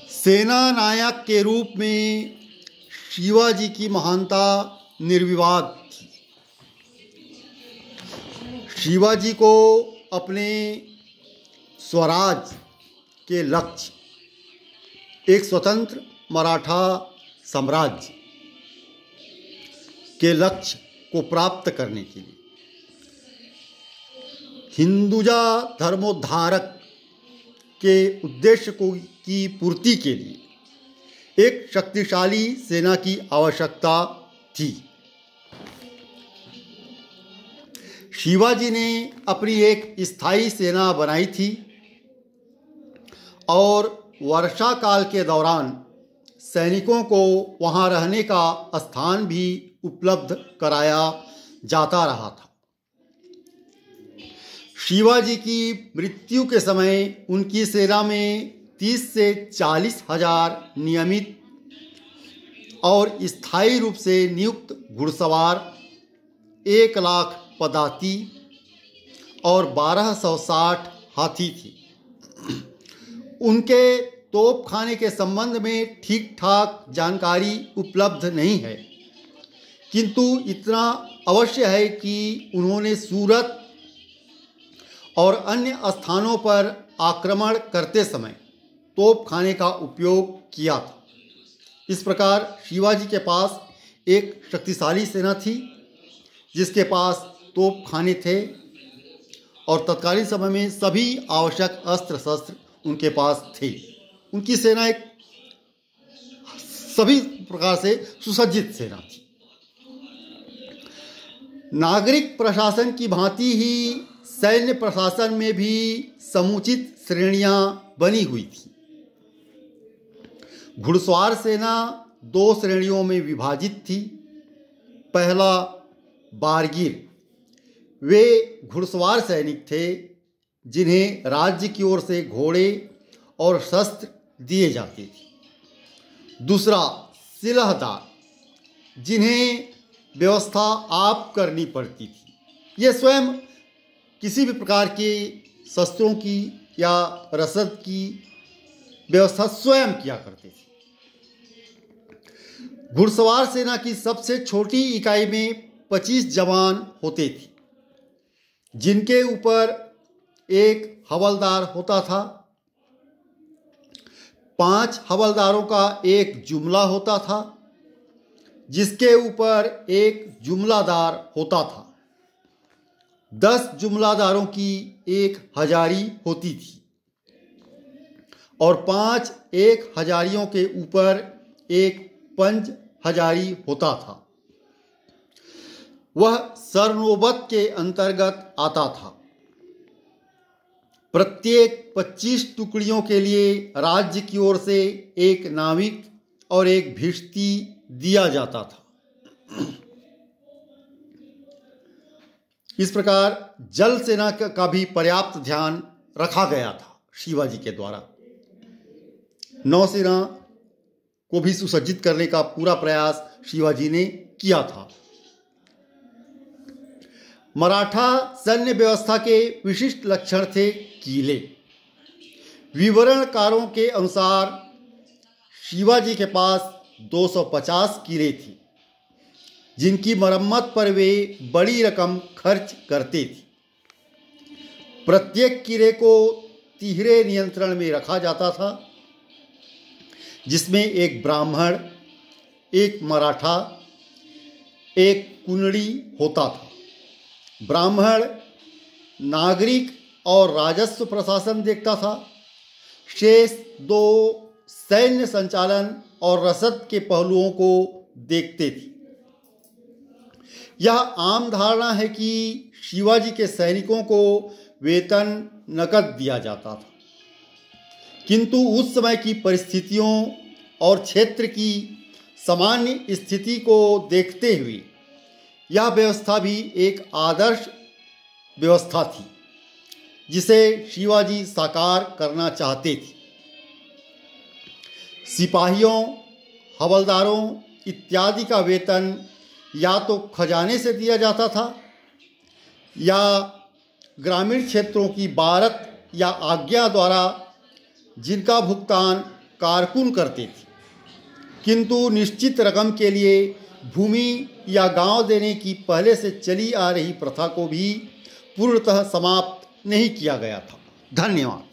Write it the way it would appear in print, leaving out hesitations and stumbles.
सेना नायक के रूप में शिवाजी की महानता निर्विवाद थी। शिवाजी को अपने स्वराज के लक्ष्य, एक स्वतंत्र मराठा साम्राज्य के लक्ष्य को प्राप्त करने के लिए हिंदुजा धर्मोद्धारक के उद्देश्य की पूर्ति के लिए एक शक्तिशाली सेना की आवश्यकता थी। शिवाजी ने अपनी एक स्थायी सेना बनाई थी और वर्षा काल के दौरान सैनिकों को वहां रहने का स्थान भी उपलब्ध कराया जाता रहा था। शिवाजी की मृत्यु के समय उनकी सेना में 30 से 40 हजार नियमित और स्थायी रूप से नियुक्त घुड़सवार, 1 लाख पदाती और 1260 हाथी थी। उनके तोपखाने के संबंध में ठीक ठाक जानकारी उपलब्ध नहीं है, किंतु इतना अवश्य है कि उन्होंने सूरत और अन्य स्थानों पर आक्रमण करते समय तोपखाने का उपयोग किया था। इस प्रकार शिवाजी के पास एक शक्तिशाली सेना थी जिसके पास तोपखाने थे और तत्कालीन समय में सभी आवश्यक अस्त्र शस्त्र उनके पास थे। उनकी सेना एक सभी प्रकार से सुसज्जित सेना थी। नागरिक प्रशासन की भांति ही सैन्य प्रशासन में भी समुचित श्रेणियां बनी हुई थी। घुड़सवार सेना 2 श्रेणियों में विभाजित थी। पहला, बारगीर। वे घुड़सवार सैनिक थे जिन्हें राज्य की ओर से घोड़े और शस्त्र दिए जाते थे। दूसरा, सिलहदार, जिन्हें व्यवस्था आप करनी पड़ती थी। ये स्वयं किसी भी प्रकार के शस्त्रों की या रसद की व्यवस्था स्वयं किया करते थे। घुड़सवार सेना की सबसे छोटी इकाई में 25 जवान होते थे, जिनके ऊपर एक हवलदार होता था। 5 हवलदारों का एक जुमला होता था, जिसके ऊपर एक जुमलादार होता था। 10 जुमलादारों की एक हजारी होती थी और 5 एक हजारियों के ऊपर एक पंच हजारी होता था। वह सरनोबत के अंतर्गत आता था। प्रत्येक 25 टुकड़ियों के लिए राज्य की ओर से एक नाविक और एक भिश्ती दिया जाता था। इस प्रकार जल सेना का भी पर्याप्त ध्यान रखा गया था शिवाजी के द्वारा। नौसेना को भी सुसज्जित करने का पूरा प्रयास शिवाजी ने किया था। मराठा सैन्य व्यवस्था के विशिष्ट लक्षण थे किले। विवरणकारों के अनुसार शिवाजी के पास 250 किले थे, जिनकी मरम्मत पर वे बड़ी रकम खर्च करते थे। प्रत्येक किले को तिहरे नियंत्रण में रखा जाता था, जिसमें एक ब्राह्मण, एक मराठा, एक कुनड़ी होता था। ब्राह्मण नागरिक और राजस्व प्रशासन देखता था। शेष 2 सैन्य संचालन और रसद के पहलुओं को देखते थे। यह आम धारणा है कि शिवाजी के सैनिकों को वेतन नकद दिया जाता था, किंतु उस समय की परिस्थितियों और क्षेत्र की सामान्य स्थिति को देखते हुए यह व्यवस्था भी एक आदर्श व्यवस्था थी, जिसे शिवाजी साकार करना चाहते थे। सिपाहियों, हवलदारों इत्यादि का वेतन या तो खजाने से दिया जाता था या ग्रामीण क्षेत्रों की बारत या आज्ञा द्वारा, जिनका भुगतान कारकुन करते थे, किंतु निश्चित रकम के लिए भूमि या गांव देने की पहले से चली आ रही प्रथा को भी पूर्णतः समाप्त नहीं किया गया था। धन्यवाद।